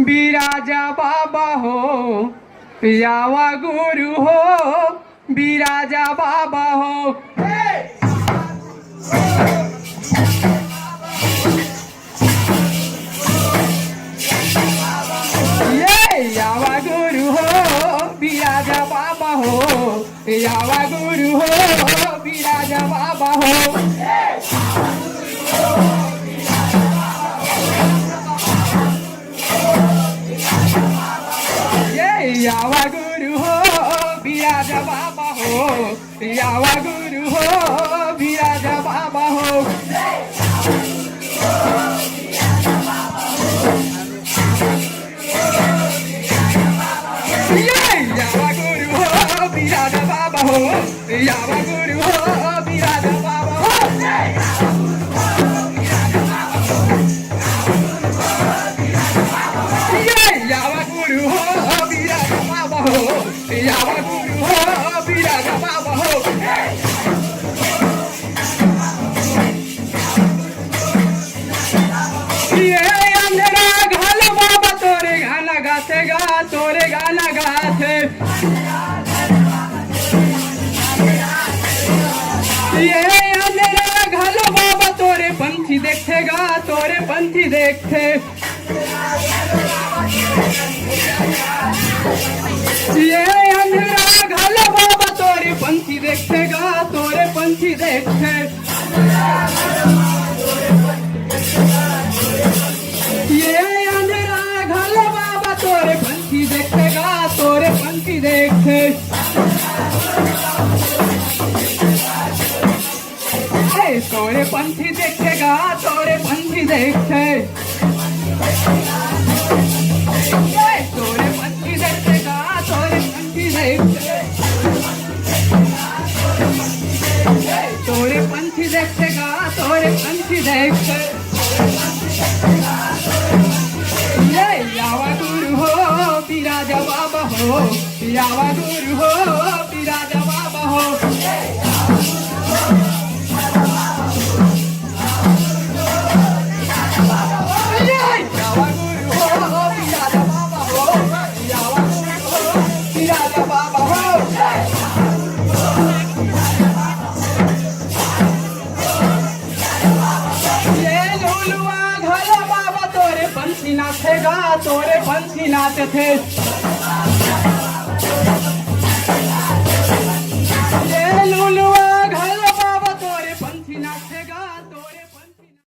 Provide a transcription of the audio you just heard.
बिराजा बाबा हो यावा गुरु हो बिराजा बाबा हो यावा गुरु हो बिराजा बाबा हो यावा गुरु हो बिराजा बाबा हो यावा गुरु हो बिराजा बाबा हो यावा गुरु हो बिराजा बाबा हो यावा गुरु हो बिराजा बाबा हो यावा गुरु हो बिराजा बाबा हो यावा गुरु हो बिराजा बाबा हो यावा गुरु हो बिराजा बाबा हो ये अंधेरा घाल बाबा तोरे गाना गाते गा तोरे गाना गाते ये अंधेरा घाल बाबा तोरे पंछी देखेगा तोरे पंछी देखते ये अंधेरा घाल बाबा तोरे पंछी देखेगा तोरे पंछी देखते ये अंधेरा घाल बाबा तोरे पंछी देखेगा तोरे पंछी देखते तोरे पंछी देखेगा तोरे पंछी देखते तोरे पंछी देखेगा तोरे पंछी देखते तोरे पंछी देखेगा तोरे पंछी देखते यावा गुरु हो बिराजा बाबा हो यावा गुरु हो बिराजा बाबा हो यावा गुरु हो बिराजा बाबा हो यावा गुरु हो बिराजा बाबा हो ये लुलुआ घाल बाबा तोरे पंछी नाचेगा तोरे पंछी नाचते ये लुलु